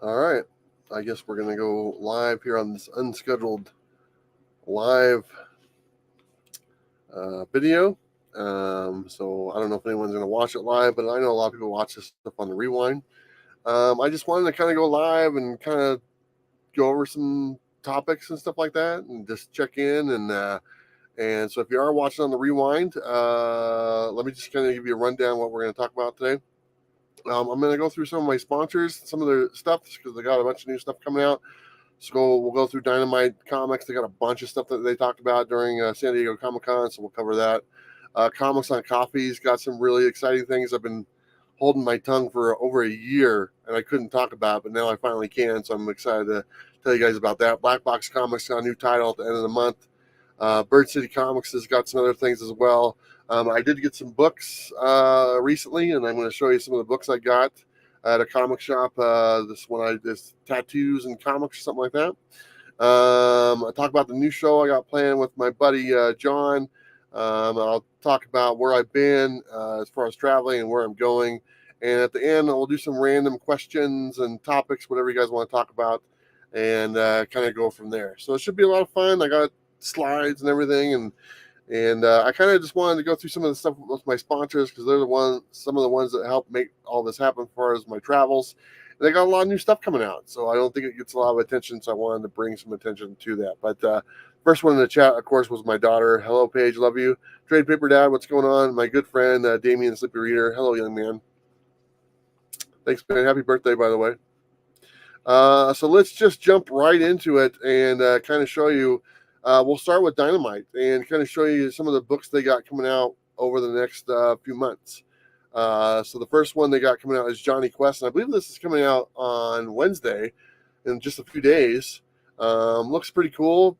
All right. I guess we're going to go live here on this unscheduled live video. So I don't know if anyone's going to watch it live, but I know a lot of people watch this stuff on the rewind. I just wanted to kind of go live and kind of go over some topics and stuff like that and just check in. And so if you are watching on the rewind, let me just kind of give you a rundown of what we're going to talk about today. I'm going to go through some of my sponsors, some of their stuff, because they got a bunch of new stuff coming out. So we'll go through Dynamite Comics. They got a bunch of stuff that they talked about during San Diego Comic-Con, so we'll cover that. Comics on Coffee's got some really exciting things. I've been holding my tongue for over a year, and I couldn't talk about it, but now I finally can, so I'm excited to tell you guys about that. Blackbox Comics got a new title at the end of the month. Bird City Comics has got some other things as well. I did get some books recently, and I'm going to show you some of the books I got at a comic shop. This tattoos and comics, something like that. I talk about the new show I got planned with my buddy John. I'll talk about where I've been as far as traveling and where I'm going. And at the end, we'll do some random questions and topics, whatever you guys want to talk about, and kind of go from there. So it should be a lot of fun. I got slides and everything, and I kind of just wanted to go through some of the stuff with my sponsors, because they're some of the ones that help make all this happen as far as my travels. And they got a lot of new stuff coming out, so I don't think it gets a lot of attention, so I wanted to bring some attention to that. But first one in the chat, of course, was my daughter. Hello, Paige, love you. Trade Paper Dad, what's going on? My good friend, Damien Sleepy Reader. Hello, young man. Thanks, man. Happy birthday, by the way. So let's just jump right into it and kind of show you. We'll start with Dynamite and kind of show you some of the books they got coming out over the next few months. So the first one they got coming out is Johnny Quest, and I believe this is coming out on Wednesday in just a few days. Looks pretty cool.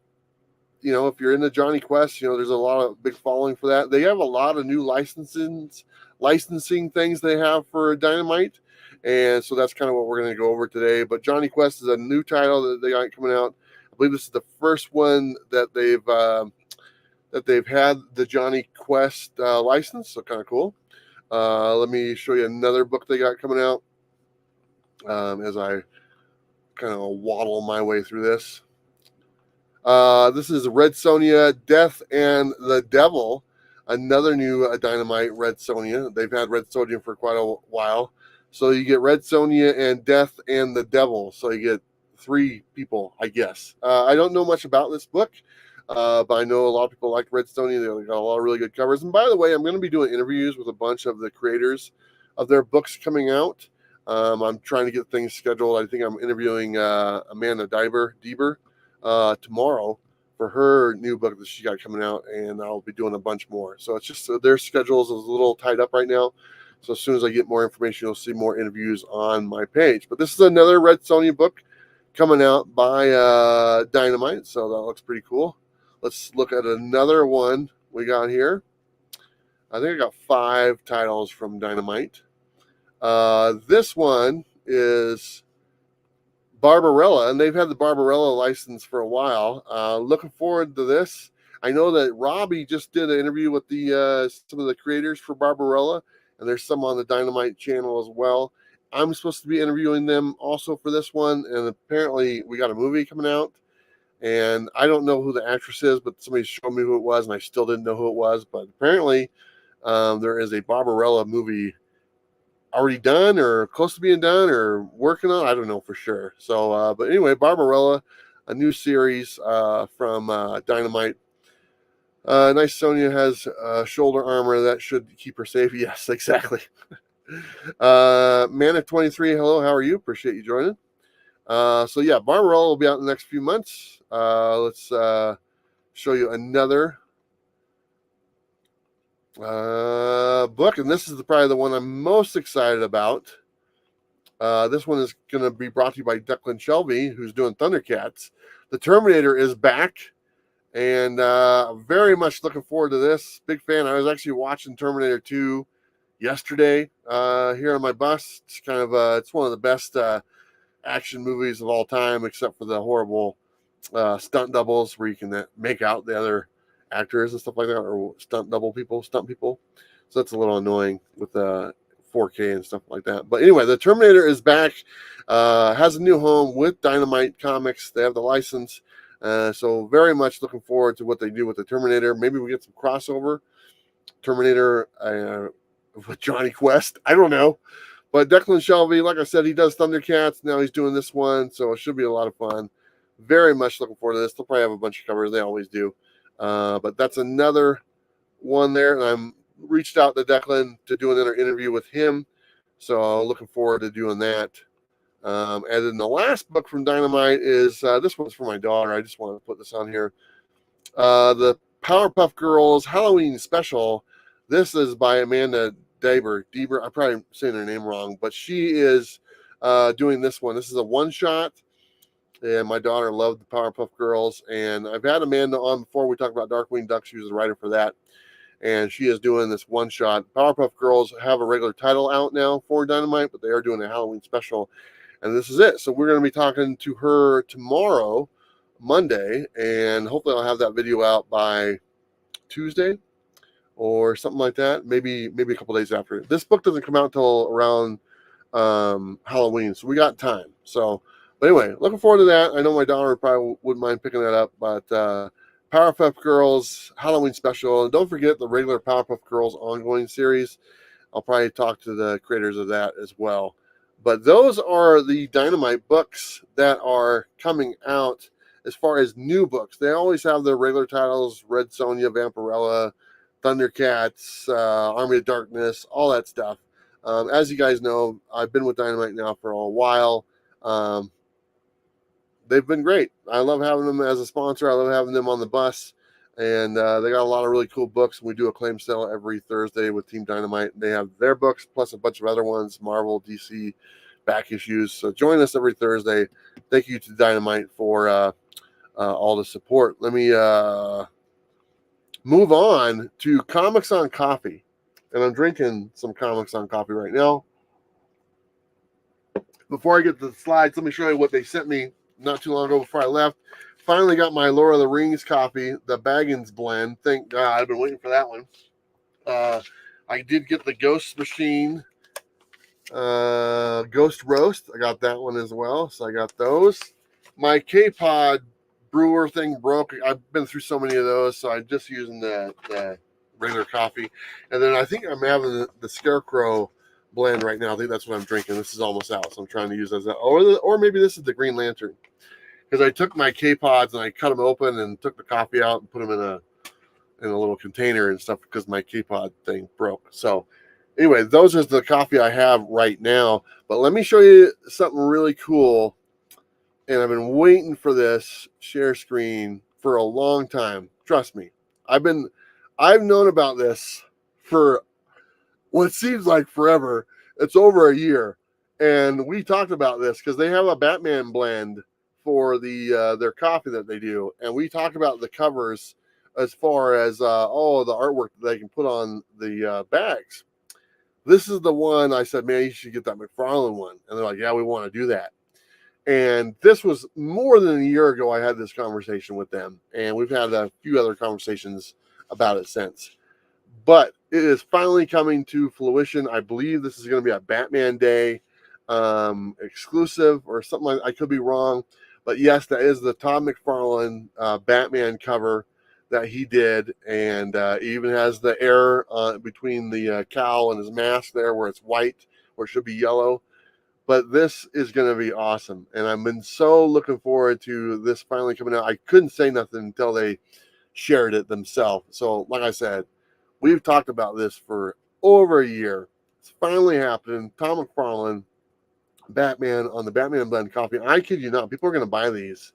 You know, if you're into Johnny Quest, you know, there's a lot of big following for that. They have a lot of new licensing things they have for Dynamite. And so that's kind of what we're going to go over today. But Johnny Quest is a new title that they got coming out. I believe this is the first one that they've had the Johnny Quest license. So kind of cool. Let me show you another book they got coming out as I kind of waddle my way through this. This is Red Sonja, Death and the Devil, another new Dynamite Red Sonja. They've had Red Sonja for quite a while. So you get Red Sonja and Death and the Devil. So you get 3 people, I guess. I don't know much about this book, but I know a lot of people like Red Sonja. They got a lot of really good covers. And by the way, I'm going to be doing interviews with a bunch of the creators of their books coming out. I'm trying to get things scheduled. I think I'm interviewing Amanda Dieber tomorrow for her new book that she got coming out, and I'll be doing a bunch more. So it's just their schedules is a little tied up right now. So as soon as I get more information, you'll see more interviews on my page. But this is another Red Sonja book coming out by Dynamite, so that looks pretty cool. Let's look at another one we got here. I think I got 5 titles from Dynamite. This one is Barbarella, and they've had the Barbarella license for a while. Looking forward to this. I know that Robbie just did an interview with some of the creators for Barbarella, and there's some on the Dynamite channel as well. I'm supposed to be interviewing them also for this one, and apparently we got a movie coming out, and I don't know who the actress is, but somebody showed me who it was, and I still didn't know who it was. But apparently there is a Barbarella movie already done or close to being done or working on. I don't know for sure. So, but anyway, Barbarella, a new series from Dynamite. Nice Sonya has shoulder armor that should keep her safe. Yes, exactly. Manic23, hello, how are you? Appreciate you joining. So yeah, Barbarella will be out in the next few months. Let's show you another book, and this is probably the one I'm most excited about. This one is going to be brought to you by Declan Shelby, who's doing Thundercats. The Terminator is back, and very much looking forward to this. Big fan. I was actually watching Terminator 2 yesterday here on my bus. It's kind of it's one of the best action movies of all time, except for the horrible stunt doubles where you can make out the other actors and stuff like that, or stunt people. So that's a little annoying with 4K and stuff like that. But anyway, the Terminator is back, has a new home with Dynamite Comics. They have the license. So very much looking forward to what they do with the Terminator. Maybe we get some crossover Terminator with Johnny Quest. I don't know. But Declan Shelby, like I said, he does Thundercats. Now he's doing this one. So it should be a lot of fun. Very much looking forward to this. They'll probably have a bunch of covers. They always do. But that's another one there. And I'm reached out to Declan to do another interview with him. So looking forward to doing that. And then the last book from Dynamite is, this one's for my daughter. I just want to put this on here. The Powerpuff Girls Halloween Special. This is by Amanda Deber. I'm probably saying her name wrong, but she is doing this one. This is a one-shot, and my daughter loved the Powerpuff Girls. And I've had Amanda on before. We talked about Darkwing Duck. She was the writer for that. And she is doing this one-shot. Powerpuff Girls have a regular title out now for Dynamite, but they are doing a Halloween special. And this is it. So we're going to be talking to her tomorrow, Monday, and hopefully I'll have that video out by Tuesday or something like that. Maybe a couple days after. This book doesn't come out till around Halloween, so we got time. So, but anyway, looking forward to that. I know my daughter probably wouldn't mind picking that up, but Powerpuff Girls Halloween special, and don't forget the regular Powerpuff Girls ongoing series. I'll probably talk to the creators of that as well. But those are the Dynamite books that are coming out as far as new books. They always have their regular titles: Red Sonja, Vampirella, Thundercats, Army of Darkness, all that stuff. As you guys know, I've been with Dynamite now for a while. They've been great. I love having them as a sponsor. I love having them on the bus. And they got a lot of really cool books. We do a claim sale every Thursday with Team Dynamite. They have their books plus a bunch of other ones, Marvel, DC, back issues. So join us every Thursday. Thank you to Dynamite for all the support. Let me move on to Comics on Coffee. And I'm drinking some Comics on Coffee right now. Before I get to the slides, let me show you what they sent me not too long ago before I left. Finally got my Lord of the Rings coffee, the Baggins blend. Thank God, I've been waiting for that one. I did get the Ghost Machine Ghost Roast. I got that one as well, so I got those. My K-Pod brewer thing broke. I've been through so many of those, so I'm just using the regular coffee. And then I think I'm having the Scarecrow blend right now. I think that's what I'm drinking. This is almost out, so I'm trying to use that. Or maybe this is the Green Lantern. Because I took my K-Pods and I cut them open and took the coffee out and put them in a little container and stuff because my K-Pod thing broke. So anyway, those are the coffee I have right now. But let me show you something really cool. And I've been waiting for this share screen for a long time. Trust me. I've known about this for what seems like forever. It's over a year. And we talked about this because they have a Batman blend for their coffee that they do, and we talked about the covers as far as the artwork that they can put on the bags. This is the one I said, man, you should get that McFarlane one, and they're like, yeah, we want to do that. And this was more than a year ago. I had this conversation with them, and we've had a few other conversations about it since. But it is finally coming to fruition. I believe this is going to be a Batman Day exclusive or something like that. I could be wrong. But yes, that is the Todd McFarlane Batman cover that he did. And he even has the error between the cowl and his mask there where it's white, where it should be yellow. But this is going to be awesome. And I've been so looking forward to this finally coming out. I couldn't say nothing until they shared it themselves. So like I said, we've talked about this for over a year. It's finally happening. Todd McFarlane Batman on the Batman blend coffee. I kid you not, people are going to buy these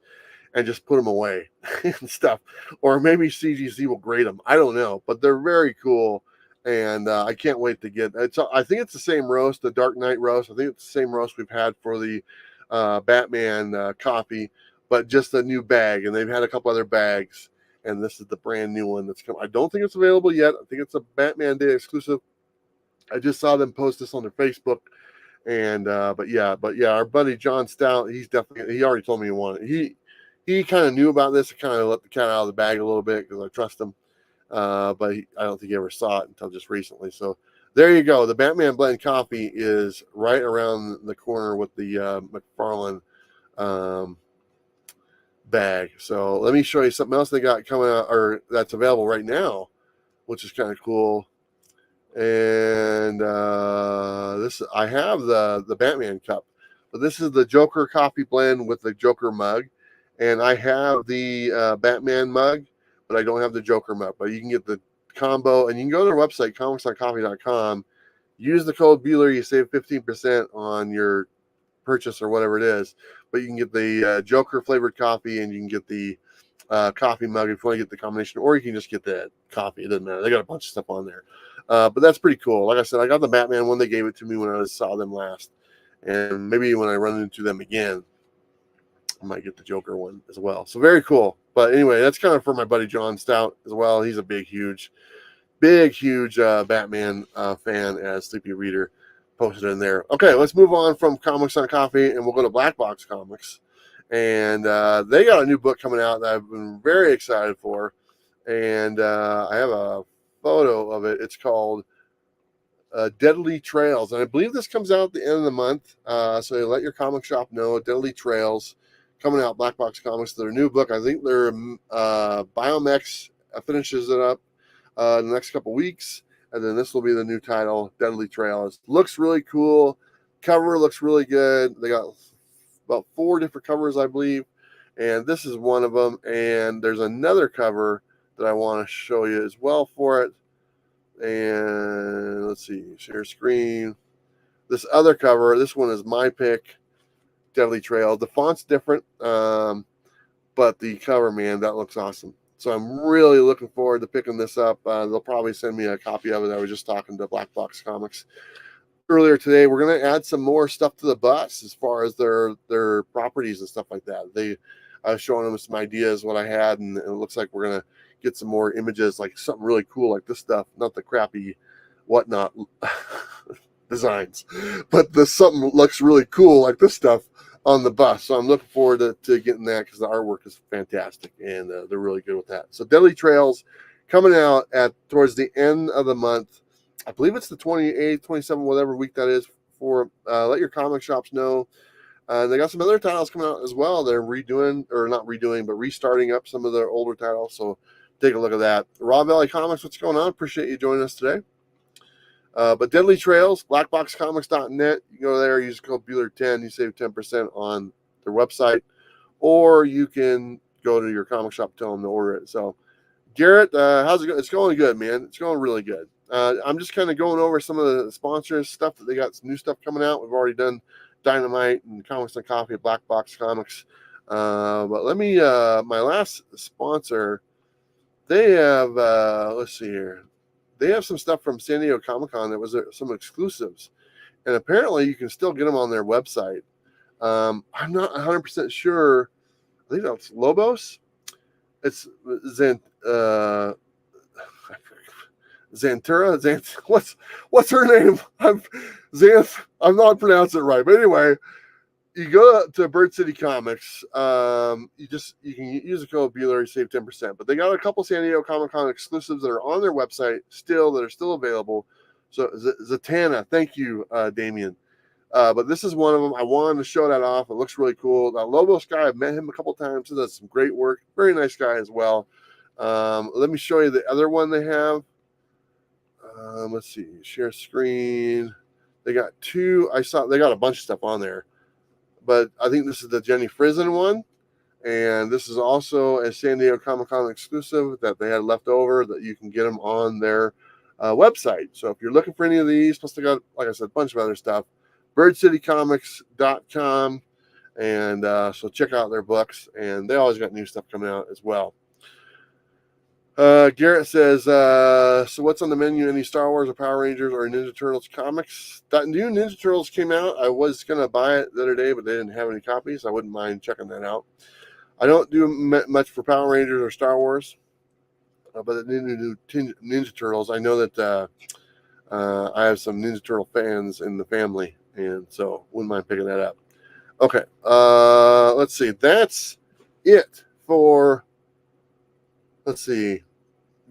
and just put them away and stuff. Or maybe CGC will grade them. I don't know, but they're very cool. And I can't wait to get it. I think it's the same roast, the Dark Knight roast. I think it's the same roast we've had for the Batman coffee, but just a new bag. And they've had a couple other bags. And this is the brand new one that's coming. I don't think it's available yet. I think it's a Batman Day exclusive. I just saw them post this on their Facebook. And but yeah, our buddy John Stout, he already told me he wanted it. He kind of knew about this. I kind of let the cat out of the bag a little bit because I trust him. But I don't think he ever saw it until just recently. So There you go. The Batman blend coffee is right around the corner with the McFarlane bag. So let me show you something else they got coming out, or that's available right now, which is kind of cool. And this, I have the Batman cup, but this is the Joker coffee blend with the Joker mug, and I have the Batman mug, but I don't have the Joker mug. But you can get the combo, and you can go to their website, comicsoncoffee.com. Use the code Bueller, you save 15% on your purchase or whatever it is. But you can get the Joker flavored coffee, and you can get the coffee mug if you want to get the combination, or you can just get the coffee. It doesn't matter. They got a bunch of stuff on there. But that's pretty cool. Like I said, I got the Batman one. They gave it to me when I saw them last. And maybe when I run into them again, I might get the Joker one as well. So very cool. But anyway, that's kind of for my buddy John Stout as well. He's a huge Batman fan, as Sleepy Reader posted in there. Okay, let's move on from Comics on Coffee, and we'll go to Blackbox Comics. And they got a new book coming out that I've been very excited for. And I have a photo of it. It's called Deadly Trails. And I believe this comes out at the end of the month. So you let your comic shop know. Deadly Trails coming out, Blackbox Comics. Their new book. I think their Biomex finishes it up in the next couple weeks. And then this will be the new title, Deadly Trails. Looks really cool. Cover looks really good. They got about 4 different covers, I believe. And this is one of them. And there's another cover that I want to show you as well for it. And let's see, share screen. This other cover, this one is my pick, Deadly Trail. The font's different, but the cover, man, that looks awesome. So I'm really looking forward to picking this up. They'll probably send me a copy of it. I was just talking to Blackbox Comics earlier today. We're going to add some more stuff to the bus as far as their properties and stuff like that. I was showing them some ideas, what I had, and it looks like we're going to get some more images, like something really cool like this stuff, not the crappy whatnot designs, but something looks really cool like this stuff on the bus. So I'm looking forward to getting that, because the artwork is fantastic, and they're really good with that. So Deadly Trails coming out towards the end of the month. I believe it's the 28th, 27th, whatever week that is. For let your comic shops know. They got some other titles coming out as well. They're redoing, or not redoing, but restarting up some of their older titles. So take a look at that. Raw Valley Comics, what's going on? Appreciate you joining us today. But Deadly Trails, blackboxcomics.net. You can go there, use code Bueller10. You save 10% on their website. Or you can go to your comic shop, tell them to order it. So, Garrett, how's it going? It's going good, man. It's going really good. I'm just kind of going over some of the sponsors stuff that they got, some new stuff coming out. We've already done Dynamite and Comics and Coffee at Blackbox Comics. But let me, my last sponsor, they have, let's see here. They have some stuff from San Diego Comic-Con that was some exclusives. And apparently you can still get them on their website. I'm not 100% sure. I think that's Lobos. It's Xantura. What's her name? I'm not pronouncing it right. But anyway, you go to Bird City Comics. You can use the code Bueller, you save 10%. But they got a couple San Diego Comic-Con exclusives that are on their website still, that are still available. So Zatanna, thank you, Damien. But this is one of them. I wanted to show that off. It looks really cool. Now, Lobos guy, I've met him a couple times. He does some great work. Very nice guy as well. Let me show you the other one they have. Let's see. Share screen. They got 2. They got a bunch of stuff on there. But I think this is the Jenny Frison one. And this is also a San Diego Comic-Con exclusive that they had left over, that you can get them on their website. So if you're looking for any of these, plus they got, like I said, a bunch of other stuff, birdcitycomics.com. And so check out their books. And they always got new stuff coming out as well. Garrett says, so what's on the menu? Any Star Wars or Power Rangers or Ninja Turtles comics? That new Ninja Turtles came out. I was going to buy it the other day, but they didn't have any copies. I wouldn't mind checking that out. I don't do much for Power Rangers or Star Wars, but the new Ninja Turtles, I know that I have some Ninja Turtle fans in the family, and so wouldn't mind picking that up. Okay, let's see. That's it for... Let's see.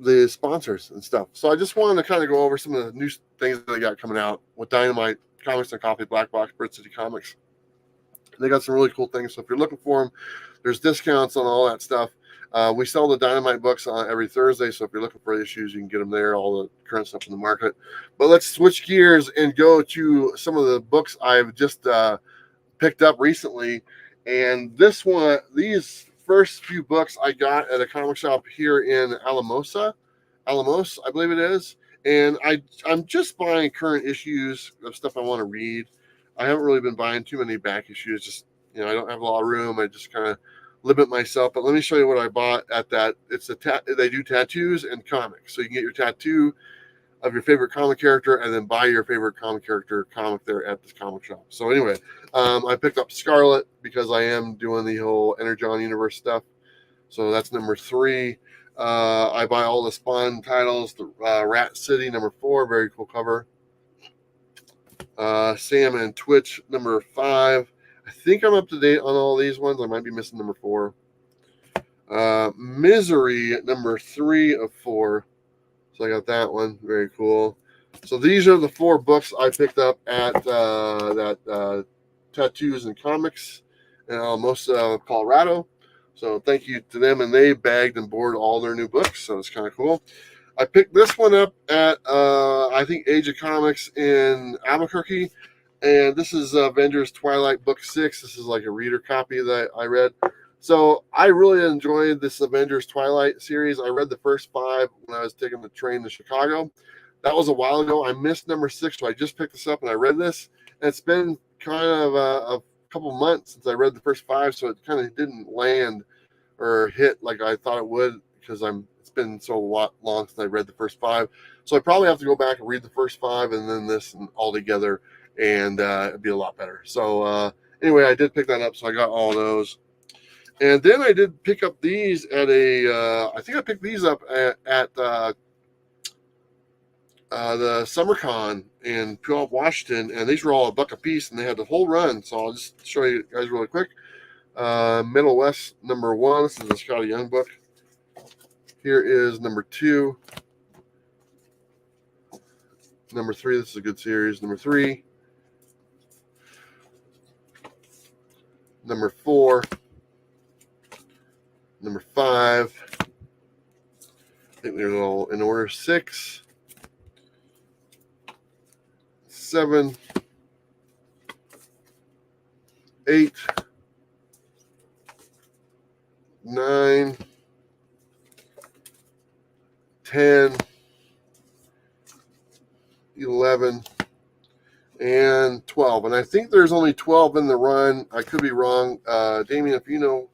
the sponsors and stuff. So I just wanted to kind of go over some of the new things that they got coming out with Dynamite, Comics and Coffee, Blackbox, Bird City Comics. They got some really cool things. So if you're looking for them, there's discounts on all that stuff. We sell the Dynamite books on every Thursday. So if you're looking for issues, you can get them there, all the current stuff in the market. But let's switch gears and go to some of the books I've just picked up recently. And these first few books I got at a comic shop here in Alamos, I believe it is. And I'm just buying current issues of stuff I want to read. I haven't really been buying too many back issues. Just, I don't have a lot of room. I just kind of limit myself. But let me show you what I bought at that. They do tattoos and comics. So you can get your tattoo of your favorite comic character and then buy your favorite comic character comic there at this comic shop. So anyway, I picked up Scarlet because I am doing the whole Energon universe stuff. So that's number 3. I buy all the Spawn titles. The Rat City, number 4, very cool cover. Sam and Twitch, number 5. I think I'm up to date on all these ones. I might be missing number 4. Misery, number 3 of 4. So I got that one. Very cool. So these are the 4 books I picked up at that Tattoos and Comics in Alamosa, Colorado. So thank you to them. And they bagged and boarded all their new books. So it's kind of cool. I picked this one up at, I think, Age of Comics in Albuquerque. And this is Avengers Twilight Book 6. This is like a reader copy that I read. So I really enjoyed this Avengers Twilight series. I read the first 5 when I was taking the train to Chicago. That was a while ago. I missed number 6, so I just picked this up and I read this. And it's been kind of a couple months since I read the first 5, so it kind of didn't land or hit like I thought it would because it's been so long since I read the first 5. So I probably have to go back and read the first 5 and then this and all together, and it'd be a lot better. So anyway, I did pick that up, so I got all those. And then I did pick up these at I think I picked these up at the SummerCon in Puyallup, Washington, and these were all $1 a piece, and they had the whole run. So I'll just show you guys really quick. Middle West, number 1. This is a Scotty Young book. Here is number 2. Number 3, this is a good series. Number 3. Number 4. Number 5. I think they're all in order. 6. 7. 8. 9. 10. 11. And 12. And I think there's only 12 in the run. I could be wrong. Damien, if you know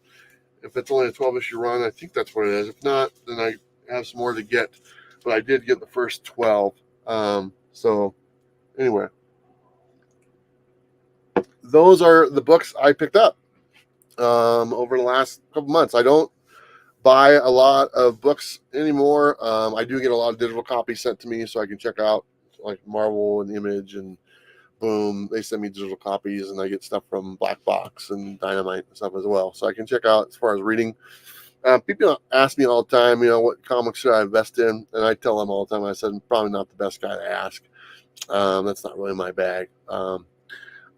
if it's only a 12-issue run, I think that's what it is. If not, then I have some more to get. But I did get the first 12. So anyway, those are the books I picked up over the last couple months. I don't buy a lot of books anymore. I do get a lot of digital copies sent to me so I can check out, like Marvel and Image and Boom. They send me digital copies, and I get stuff from Blackbox and Dynamite and stuff as well, so I can check out as far as reading. People ask me all the time, what comics should I invest in? And I tell them all the time, I said, I'm probably not the best guy to ask. That's not really my bag. But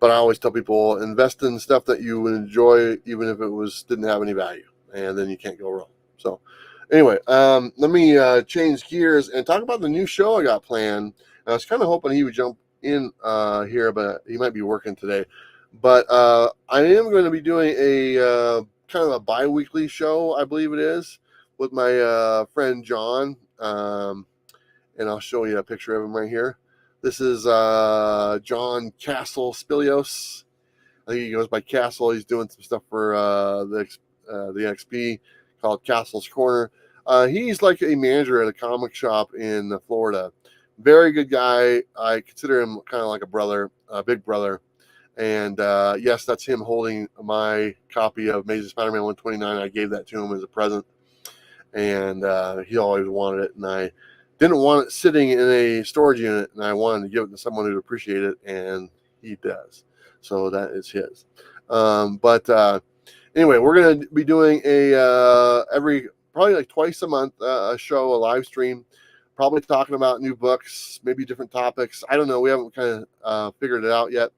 I always tell people, invest in stuff that you would enjoy, even if it didn't have any value, and then you can't go wrong. So anyway, let me change gears and talk about the new show I got planned. I was kind of hoping he would jump in here, but he might be working today. But I am going to be doing a kind of a bi-weekly show, I believe it is, with my friend John. And I'll show you a picture of him right here. This is John Castle Spilios. I think he goes by Castle. He's doing some stuff for the XP called Castle's Corner. He's like a manager at a comic shop in Florida. Very good guy. I consider him kind of like a brother, a big brother. And yes, that's him holding my copy of Amazing Spider-Man 129. I gave that to him as a present. And he always wanted it. And I didn't want it sitting in a storage unit. And I wanted to give it to someone who'd appreciate it. And he does. So that is his. Anyway, we're going to be doing a every probably like twice a month, a show, a live stream, probably talking about new books, maybe different topics. I don't know. We haven't kind of figured it out yet.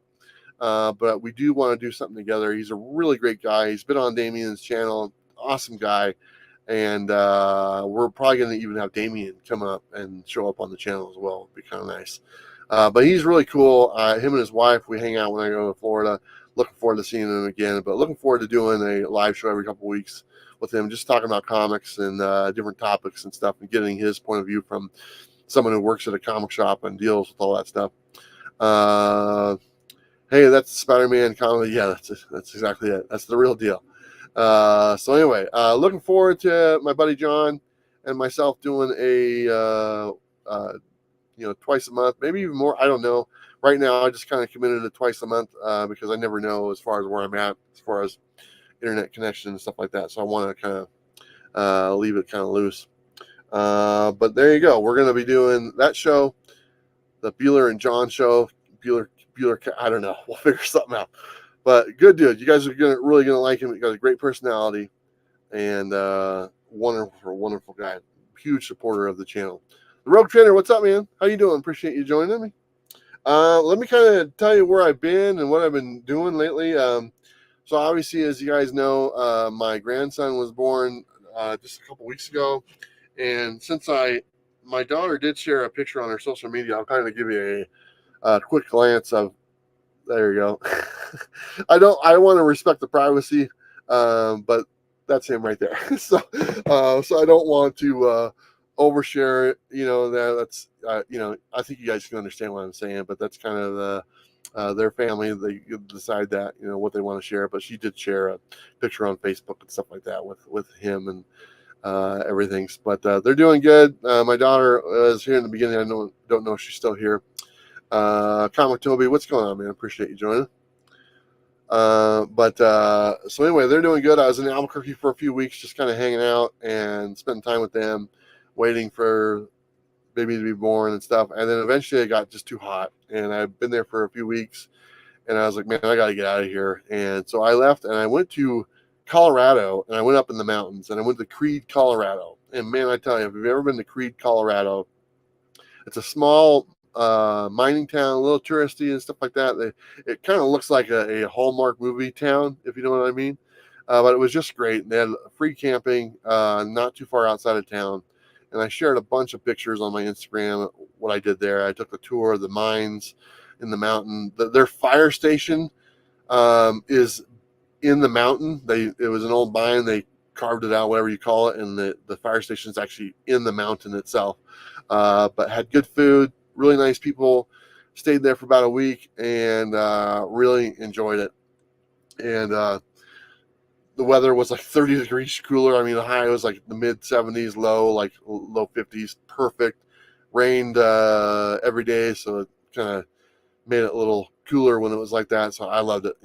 But we do want to do something together. He's a really great guy. He's been on Damien's channel. Awesome guy. And we're probably going to even have Damien come up and show up on the channel as well. It'd be kind of nice. But he's really cool. Him and his wife, we hang out when I go to Florida. Looking forward to seeing him again. But looking forward to doing a live show every couple of weeks with him, just talking about comics and different topics and stuff, and getting his point of view from someone who works at a comic shop and deals with all that stuff. Hey, that's Spider-Man comedy. Yeah, that's exactly it. That's the real deal. So anyway, looking forward to my buddy John and myself doing a twice a month, maybe even more. I don't know. Right now, I just kind of committed to twice a month because I never know as far as where I'm at, as far as internet connection and stuff like that. So I want to kind of leave it kind of loose. But there you go. We're going to be doing that show, the Bueller and John show. Bueller, I don't know. We'll figure something out. But good dude. You guys are really gonna like him. He got a great personality and wonderful guy. Huge supporter of the channel. The Rogue Trainer, what's up, man? How you doing? Appreciate you joining me. Let me kind of tell you where I've been and what I've been doing lately. So obviously, as you guys know, my grandson was born just a couple weeks ago, and since my daughter did share a picture on her social media, I'll kind of give you a quick glance of. There you go. I want to respect the privacy, but that's him right there. So I don't want to overshare it. That's I think you guys can understand what I'm saying, but that's kind of their family. They decide that what they want to share. But she did share a picture on Facebook and stuff like that with him and everything. But they're doing good. My daughter was here in the beginning. I don't know if she's still here. Comic Toby, what's going on, man? Appreciate you joining. So anyway, they're doing good. I was in Albuquerque for a few weeks, just kind of hanging out and spending time with them, waiting for baby to be born and stuff. And then eventually it got just too hot, and I've been there for a few weeks, and I was like, man, I got to get out of here. And so I left, and I went to Colorado, and I went up in the mountains, and I went to Creede, Colorado. And man, I tell you, if you've ever been to Creede, Colorado, it's a small mining town, a little touristy and stuff like that. It kind of looks like a Hallmark movie town, if you know what I mean. But it was just great. They had free camping, not too far outside of town. And I shared a bunch of pictures on my Instagram, what I did there. I took a tour of the mines in the mountain. Their fire station is in the mountain. It was an old mine. They carved it out, whatever you call it. And the fire station is actually in the mountain itself. But had good food. Really nice people. Stayed there for about a week and really enjoyed it. And the weather was like 30 degrees cooler. I mean, the high was like the mid 70s, low 50s. Perfect. Rained every day, so it kind of made it a little cooler when it was like that. So I loved it,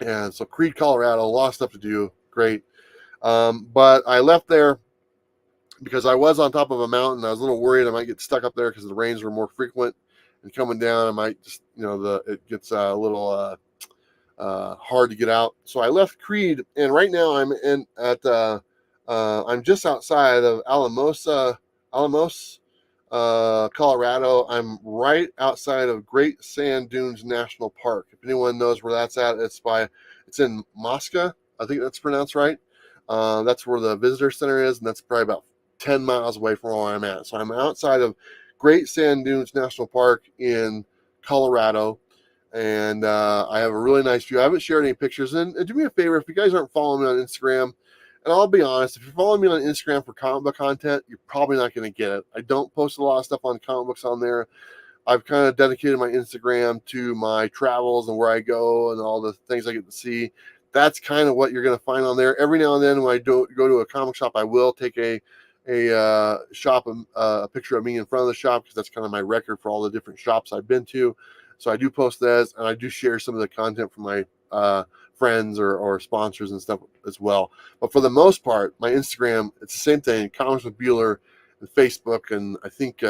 And so Creede, Colorado, a lot of stuff to do. Great. But I left there because I was on top of a mountain. I was a little worried I might get stuck up there because the rains were more frequent, and coming down, I might just, it gets a little hard to get out. So I left Creede, and right now I'm just outside of Alamos, Colorado. I'm right outside of Great Sand Dunes National Park. If anyone knows where that's at, it's in Mosca. I think that's pronounced right. That's where the visitor center is, and that's probably about 10 miles away from where I'm at. So I'm outside of Great Sand Dunes National Park in Colorado, and I have a really nice view. I haven't shared any pictures. And do me a favor, if you guys aren't following me on Instagram, and I'll be honest, if you're following me on Instagram for comic book content, you're probably not going to get it. I don't post a lot of stuff on comic books on there. I've kind of dedicated my Instagram to my travels and where I go and all the things I get to see. That's kind of what you're going to find on there. Every now and then when I go to a comic shop, I will take a picture of me in front of the shop, because that's kind of my record for all the different shops I've been to. So I do post those, and I do share some of the content from my friends or sponsors and stuff as well. But for the most part, my Instagram, it's the same thing, Comics with Bueller, and Facebook, and I think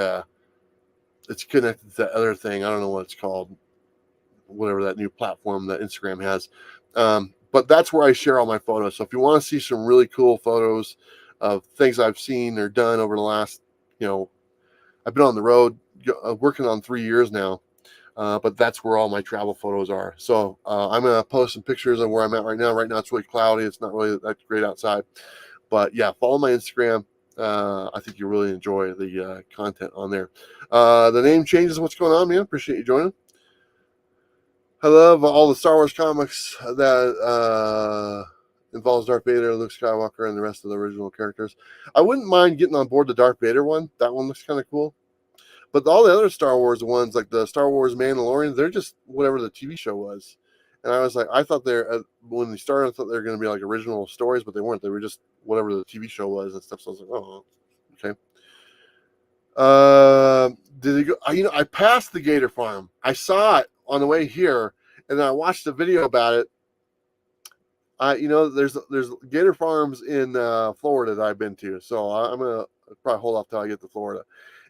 it's connected to that other thing. I don't know what it's called, whatever that new platform that Instagram has. But that's where I share all my photos. So if you want to see some really cool photos of things I've seen or done over the last, I've been on the road working on 3 years now. But that's where all my travel photos are. So I'm going to post some pictures of where I'm at right now. Right now it's really cloudy. It's not really that great outside. But yeah, follow my Instagram. I think you'll really enjoy the content on there. The name changes. What's going on, man? Appreciate you joining. I love all the Star Wars comics that involves Darth Vader, Luke Skywalker, and the rest of the original characters. I wouldn't mind getting on board the Darth Vader one. That one looks kind of cool. But all the other Star Wars ones, like the Star Wars Mandalorian, they're just whatever the TV show was. And I was like, I thought when they started, I thought they were going to be like original stories, but they weren't. They were just whatever the TV show was and stuff. So I was like, oh, okay. Did it go? I passed the Gator Farm. I saw it on the way here, and then I watched a video about it. There's Gator Farms in Florida that I've been to, so I'm gonna probably hold off till I get to Florida.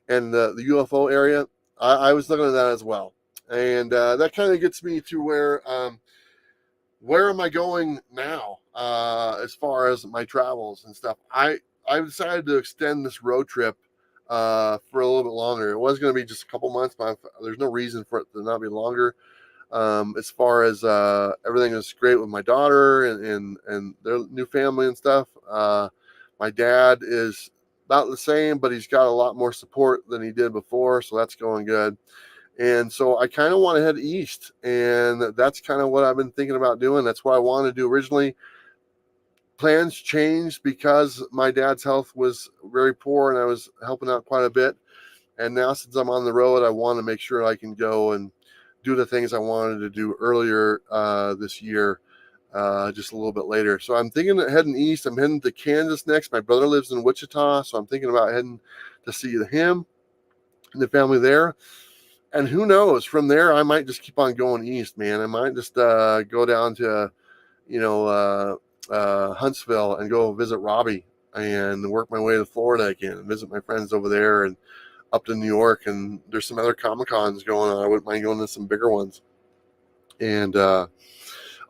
And the UFO area, I was looking at that as well. And that kind of gets me to where am I going now as far as my travels and stuff. I decided to extend this road trip for a little bit longer. It was going to be just a couple months, but there's no reason for it to not be longer. As far as everything is great with my daughter and their new family and stuff. My dad is about the same, but he's got a lot more support than he did before, so that's going good. And so I kind of want to head east, and that's kind of what I've been thinking about doing. That's what I wanted to do originally. Plans changed because my dad's health was very poor, and I was helping out quite a bit. And now since I'm on the road, I want to make sure I can go and do the things I wanted to do earlier this year. Just a little bit later. So I'm thinking of heading east. I'm heading to Kansas next. My brother lives in Wichita, so I'm thinking about heading to see him and the family there. And who knows, from there, I might just keep on going east, man. I might just go down to, Huntsville and go visit Robbie and work my way to Florida again and visit my friends over there and up to New York. And there's some other Comic-Cons going on. I wouldn't mind going to some bigger ones. And,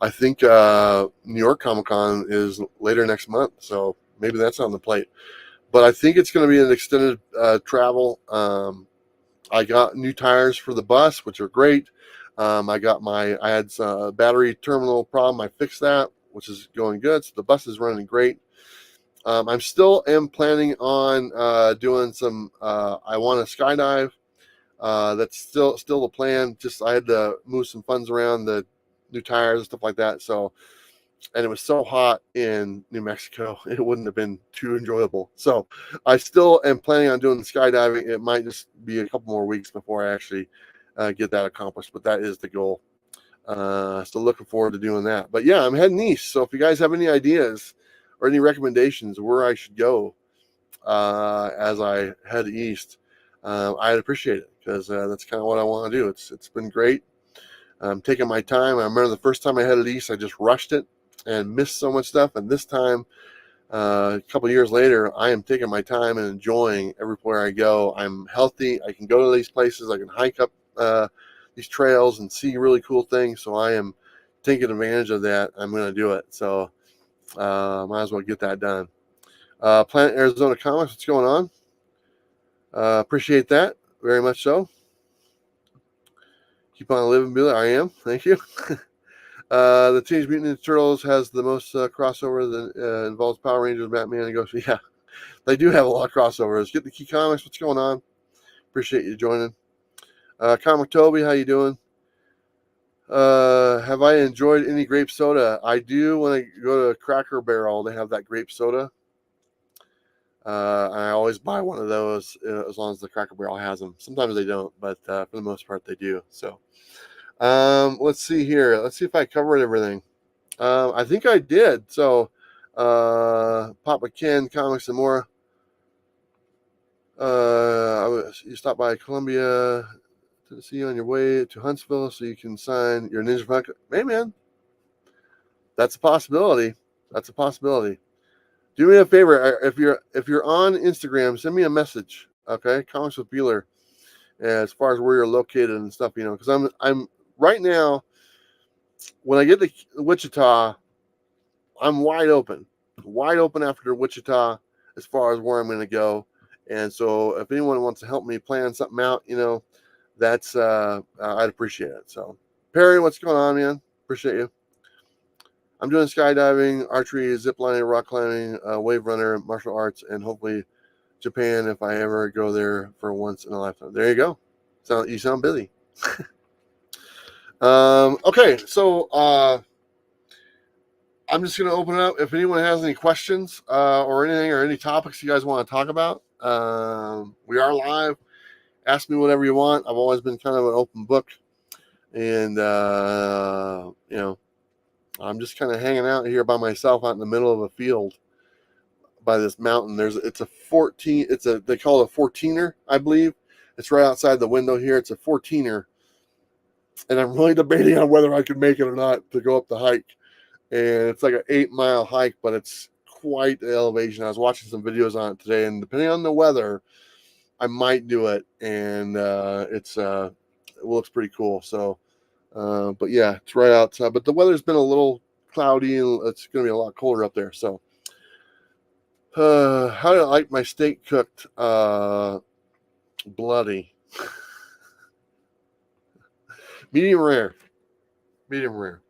I think New York Comic-Con is later next month, so maybe that's on the plate. But I think it's going to be an extended travel. I got new tires for the bus, which are great. I had a battery terminal problem. I fixed that, which is going good. So the bus is running great. I'm still planning on doing some. I want to skydive. That's still the plan. Just I had to move some funds around, the new tires and stuff like that. So, and it was so hot in New Mexico, it wouldn't have been too enjoyable. So I still am planning on doing the skydiving. It might just be a couple more weeks before I actually get that accomplished, but that is the goal. Still looking forward to doing that. But yeah, I'm heading east. So if you guys have any ideas or any recommendations where I should go as I head east, I'd appreciate it, because that's kind of what I want to do. It's been great. I'm taking my time. I remember the first time I headed east, I just rushed it and missed so much stuff. And this time, a couple of years later, I am taking my time and enjoying everywhere I go. I'm healthy. I can go to these places. I can hike up these trails and see really cool things. So I am taking advantage of that. I'm going to do it. So might as well get that done. Planet Arizona Comics, what's going on? Appreciate that very much so. Keep on living, Bueller. I am. Thank you. The Teenage Mutant Ninja Turtles has the most crossover that involves Power Rangers, Batman, and Ghost. Yeah, they do have a lot of crossovers. Get the Key Comics. What's going on? Appreciate you joining. Comic Toby, how you doing? Have I enjoyed any grape soda? I do when I go to Cracker Barrel. They have that grape soda. I always buy one of those as long as the Cracker Barrel has them. Sometimes they don't, but for the most part they do. So let's see here. Let's see if I covered everything. I think I did. So Papa Ken Comics and more. You stop by Columbia, Tennessee on your way to Huntsville so you can sign your Ninja Punk. Hey man, that's a possibility. That's a possibility. Do me a favor, if you're on Instagram, send me a message, okay? Comics with Bueller, as far as where you're located and stuff, because I'm right now. When I get to Wichita, I'm wide open after Wichita, as far as where I'm going to go. And so if anyone wants to help me plan something out, that's I'd appreciate it. So Perry, what's going on, man? Appreciate you. I'm doing skydiving, archery, zip lining, rock climbing, wave runner, martial arts, and hopefully Japan if I ever go there for once in a lifetime. There you go. You sound busy. Okay, so I'm just going to open it up. If anyone has any questions or anything or any topics you guys want to talk about, we are live. Ask me whatever you want. I've always been kind of an open book. And, I'm just kind of hanging out here by myself out in the middle of a field by this mountain. They call it a 14er, I believe. It's right outside the window here. It's a 14er. And I'm really debating on whether I can make it or not to go up the hike. And it's like an 8-mile hike, but it's quite the elevation. I was watching some videos on it today, and depending on the weather, I might do it. And it looks pretty cool. So, but yeah, it's right outside. But the weather's been a little cloudy, and it's going to be a lot colder up there. So, how do I like my steak cooked? Bloody. Medium rare. Medium rare.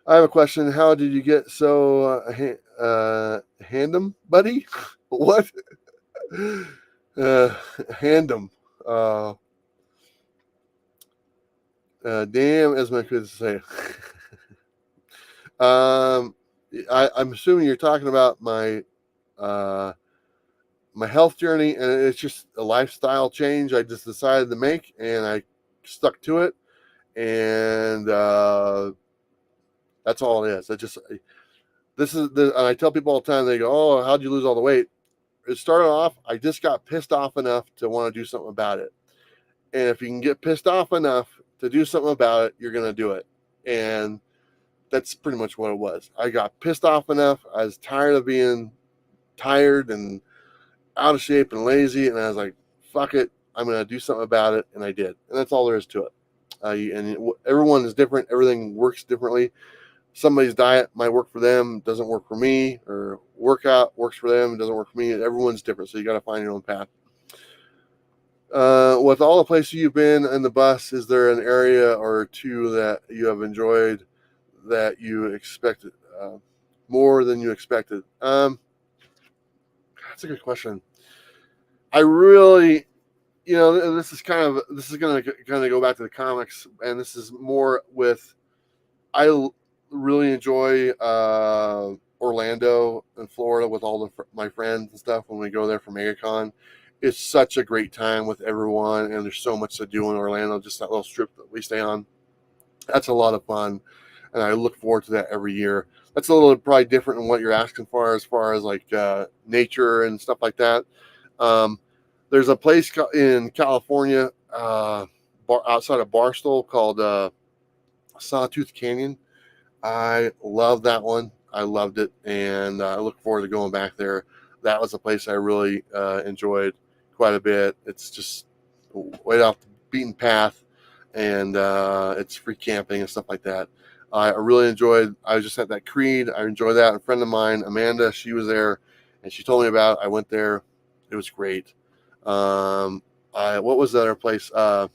I have a question. How did you get so handum, buddy? What? Handum. Damn, as my kids say. I'm assuming you're talking about my health journey, and it's just a lifestyle change I just decided to make, and I stuck to it, and that's all it is. And I tell people all the time, they go, "Oh, how'd you lose all the weight?" It started off, I just got pissed off enough to want to do something about it. And if you can get pissed off enough to do something about it, you're going to do it. And that's pretty much what it was. I got pissed off enough. I was tired of being tired and out of shape and lazy. And I was like, fuck it. I'm going to do something about it. And I did. And that's all there is to it. And everyone is different. Everything works differently. Somebody's diet might work for them, doesn't work for me, or workout works for them, doesn't work for me. Everyone's different, so you got to find your own path. With all the places you've been in the bus, is there an area or two that you have enjoyed that you expected more than you expected? That's a good question. I really, this is going to go back to the comics, and this is more with I really enjoy Orlando and Florida with all my friends and stuff when we go there for MegaCon. It's such a great time with everyone, and there's so much to do in Orlando, just that little strip that we stay on. That's a lot of fun, and I look forward to that every year. That's a little probably different than what you're asking for as far as like nature and stuff like that. There's a place in California outside of Barstow called Sawtooth Canyon. I love that one. I loved it, and I look forward to going back there. That was a place I really enjoyed quite a bit. It's just way off the beaten path, and it's free camping and stuff like that. I really enjoyed. I was just at that Creed. I enjoyed that. A friend of mine, Amanda, she was there, and she told me about it. I went there. It was great. What was the other place in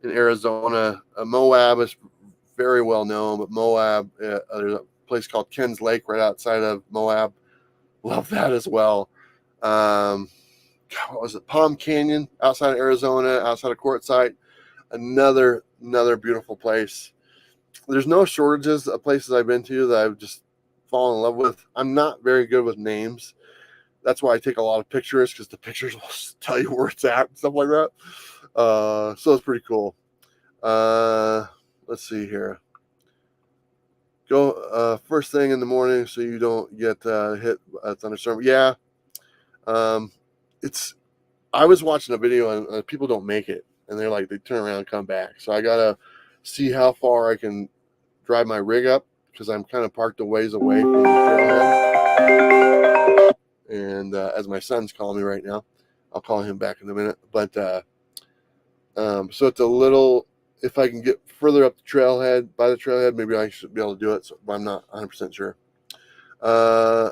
Arizona? Moab is very well known, but Moab, there's a place called Ken's Lake right outside of Moab. Love that as well. What was it? Palm Canyon outside of Arizona, outside of Quartzsite. Another beautiful place. There's no shortages of places I've been to that I've just fallen in love with. I'm not very good with names. That's why I take a lot of pictures, because the pictures will tell you where it's at and stuff like that. So it's pretty cool. Let's see here. Go first thing in the morning so you don't get hit by a thunderstorm. Yeah. I was watching a video, and people don't make it, and they turn around and come back. So I gotta see how far I can drive my rig up, because I'm kind of parked a ways away from the trailhead. And as my son's calling me right now, I'll call him back in a minute. But so it's a little. If I can get further up the trailhead, by the trailhead, maybe I should be able to do it. So I'm not 100% sure. Uh,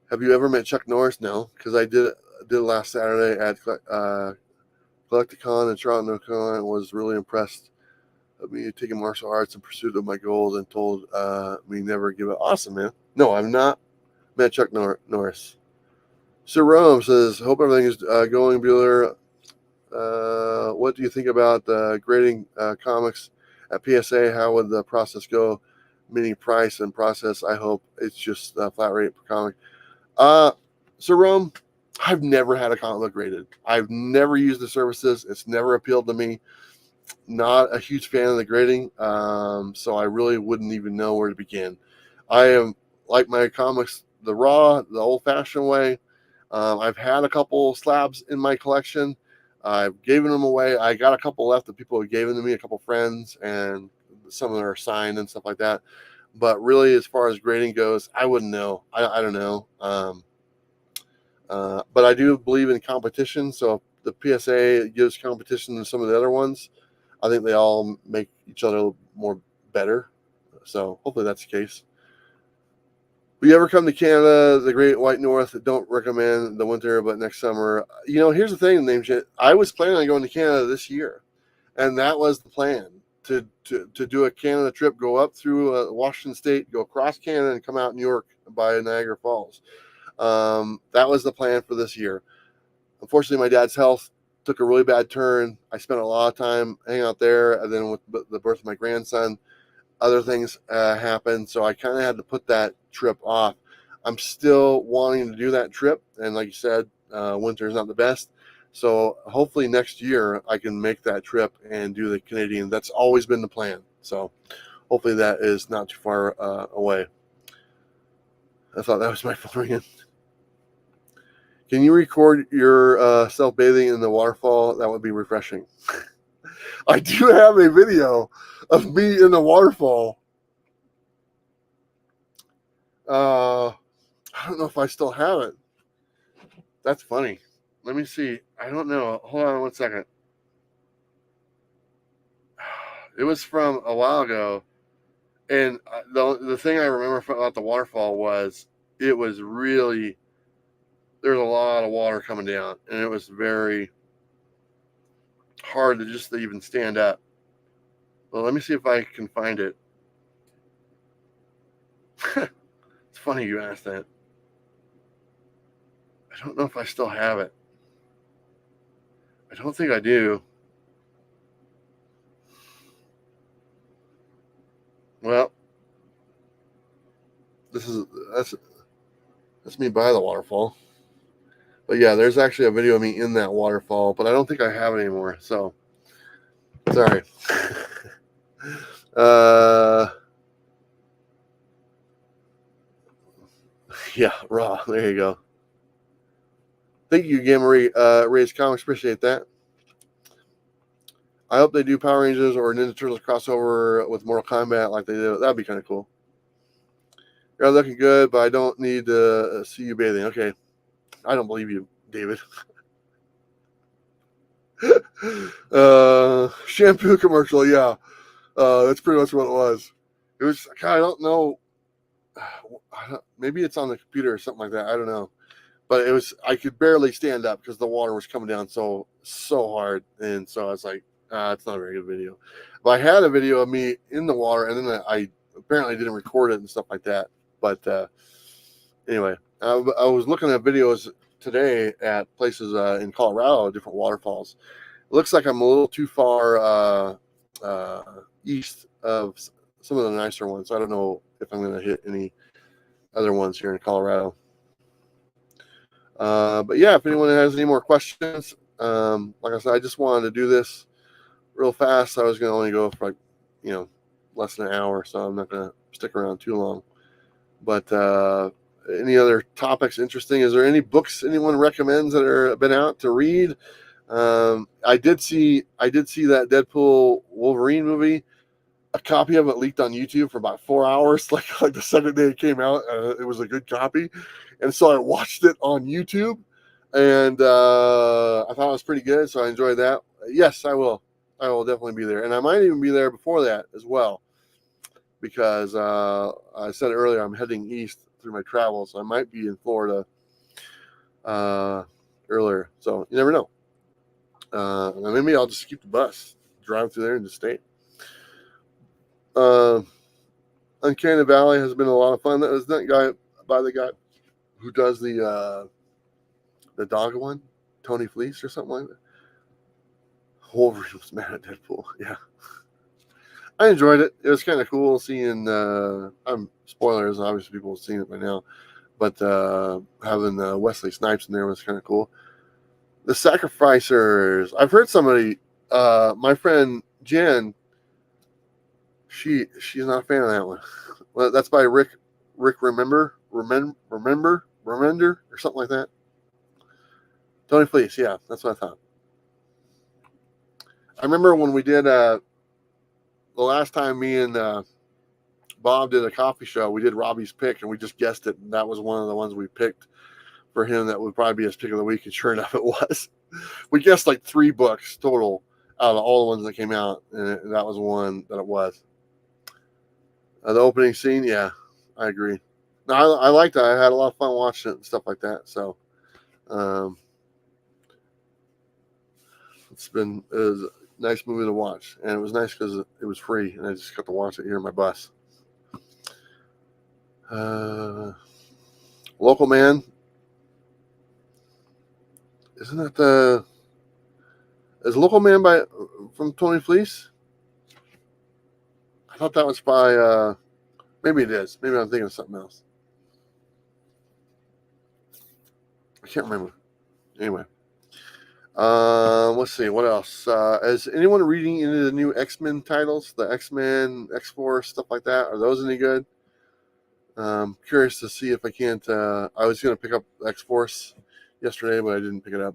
have you ever met Chuck Norris? No, because I did last Saturday at Collecticon in Toronto, North Carolina. Was really impressed of me taking martial arts in pursuit of my goals and told me never give up. Awesome, man. No, I've not met Chuck Norris. Sir Rome says, hope everything is going, Bueller. What do you think about grading comics at PSA? How would the process go? Meaning price and process. I hope it's just flat rate per comic. Sir Rome, I've never had a comic book graded. I've never used the services. It's never appealed to me. Not a huge fan of the grading, so I really wouldn't even know where to begin. I am like my comics the raw, the old-fashioned way. I've had a couple slabs in my collection. I've given them away. I got a couple left that people have given to me, a couple friends, and some of them are signed and stuff like that. But really, as far as grading goes, I wouldn't know. I don't know. But I do believe in competition. So if the PSA gives competition to some of the other ones, I think they all make each other more better. So hopefully that's the case. If you ever come to Canada, the Great White North, don't recommend the winter, but next summer. You know, here's the thing, name shit. I was planning on going to Canada this year, and that was the plan to do a Canada trip, go up through Washington State, go across Canada, and come out New York by Niagara Falls. That was the plan for this year. Unfortunately, my dad's health took a really bad turn. I spent a lot of time hanging out there, and then with the birth of my grandson, other things happened, so I kind of had to put that trip off. I'm still wanting to do that trip, and like you said, winter is not the best. So hopefully next year I can make that trip and do the Canadian. That's always been the plan. So hopefully that is not too far away. I thought that was my phone ringing. Can you record your self-bathing in the waterfall? That would be refreshing. I do have a video of me in the waterfall. I don't know if I still have it. That's funny. Let me see. I don't know. Hold on 1 second. It was from a while ago, and the thing I remember about the waterfall was it was really, there's a lot of water coming down, and it was very hard to just even stand up. Well, let me see if I can find it. It's funny you asked that. I don't know if I still have it. I don't think I do. Well, that's me by the waterfall. But yeah, there's actually a video of me in that waterfall, but I don't think I have it anymore. So sorry. Yeah, raw. There you go. Thank you, Gamma Ray's Comics. Appreciate that. I hope they do Power Rangers or Ninja Turtles crossover with Mortal Kombat like they did. That'd be kind of cool. You're looking good, but I don't need to see you bathing. Okay. I don't believe you, David. Shampoo commercial, yeah. That's pretty much what it was. It was, I don't know. Maybe it's on the computer or something like that. I don't know. But it was, I could barely stand up because the water was coming down so hard. And so I was like, it's not a very good video. But I had a video of me in the water, and then I apparently didn't record it and stuff like that. But anyway, I was looking at videos today at places in Colorado, different waterfalls. It looks like I'm a little too far east of some of the nicer ones. I don't know if I'm going to hit any other ones here in Colorado. But yeah, if anyone has any more questions, like I said, I just wanted to do this real fast. I was going to only go for like, less than an hour, so I'm not going to stick around too long. But any other topics interesting? Is there any books anyone recommends that are been out to read? I did see that Deadpool Wolverine movie. A copy of it leaked on YouTube for about 4 hours, like the second day it came out. It was a good copy, and so I watched it on YouTube, and I thought it was pretty good, so I enjoyed that. Yes, I will definitely be there, and I might even be there before that as well, because I said earlier I'm heading east through my travels. So I might be in Florida earlier, so you never know. And maybe I'll just keep the bus, drive through there, and just stay. Uncanny Valley has been a lot of fun. That was that guy by the guy who does the dog one, Tony Fleece or something like that. Wolverine was mad at Deadpool. Yeah, I enjoyed it. It was kind of cool seeing. Spoilers, obviously people have seen it by now, but having Wesley Snipes in there was kind of cool. The Sacrificers. I've heard somebody, my friend Jen. She's not a fan of that one. Well, that's by Rick Remender or something like that. Tony Fleece, yeah, that's what I thought. I remember when we did the last time me and Bob did a coffee show, we did Robbie's pick and we just guessed it, and that was one of the ones we picked for him that would probably be his pick of the week, and sure enough it was. We guessed like 3 books total out of all the ones that came out, and that was one that it was. The opening scene, yeah, I agree. No, I liked it. I had a lot of fun watching it and stuff like that. So, it was a nice movie to watch, and it was nice because it was free, and I just got to watch it here in my bus. Local Man, isn't that is Local Man from Tony Fleece? I thought that was by maybe it is. Maybe I'm thinking of something else. I can't remember. Anyway. Let's see, what else? Is anyone reading any of the new X-Men titles? The X-Men, X-Force, stuff like that? Are those any good? Curious to see if I can't. I was going to pick up X-Force yesterday, but I didn't pick it up.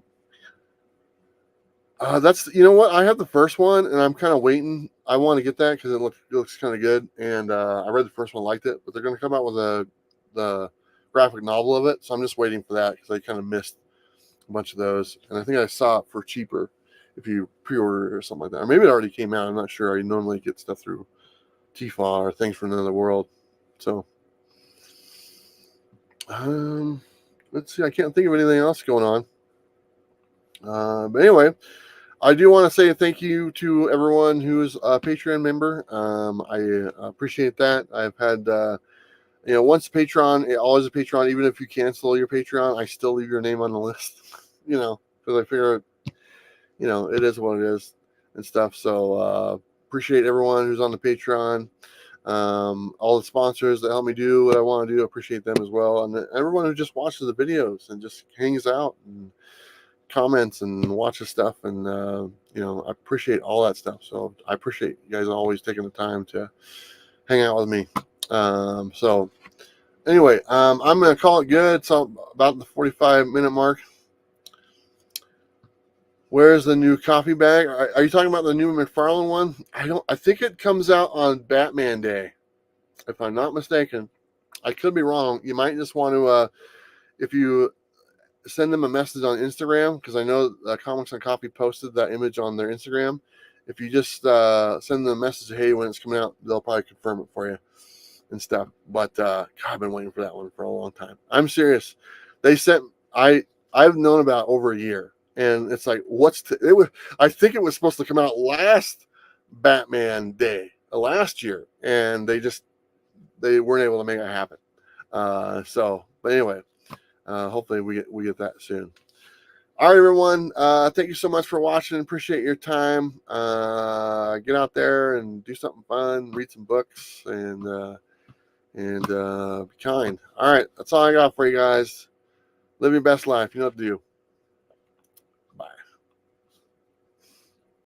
You know what? I have the first one, and I'm kind of waiting. I want to get that because it looks kind of good, and I read the first one, liked it, but they're going to come out with the graphic novel of it, so I'm just waiting for that because I kind of missed a bunch of those, and I think I saw it for cheaper if you pre-order or something like that, or maybe it already came out. I'm not sure. I normally get stuff through TFA or Things from Another World. So let's see, I can't think of anything else going on, but anyway, I do want to say thank you to everyone who's a Patreon member. I appreciate that. I've had once Patreon, always a Patreon. Even if you cancel your Patreon, I still leave your name on the list. Because I figure, it is what it is and stuff. So appreciate everyone who's on the Patreon. All the sponsors that help me do what I want to do, appreciate them as well. And everyone who just watches the videos and just hangs out and comments and watches stuff. And, I appreciate all that stuff. So I appreciate you guys always taking the time to hang out with me. So anyway, I'm going to call it good. It's about the 45-minute mark. Where's the new coffee bag? Are you talking about the new McFarlane one? I think it comes out on Batman Day, if I'm not mistaken. I could be wrong. You might just want to, if you send them a message on Instagram, because I know Comics on Coffee posted that image on their Instagram. If you just send them a message, hey, when it's coming out, they'll probably confirm it for you and stuff. But God, I've been waiting for that one for a long time. I'm serious. They sent I've known about over a year. And it's like, I think it was supposed to come out last Batman Day, last year, and they weren't able to make it happen. But anyway, hopefully we get that soon. All right, everyone. Thank you so much for watching. Appreciate your time. Get out there and do something fun, read some books, and be kind. All right, that's all I got for you guys. Live your best life. You know what to do.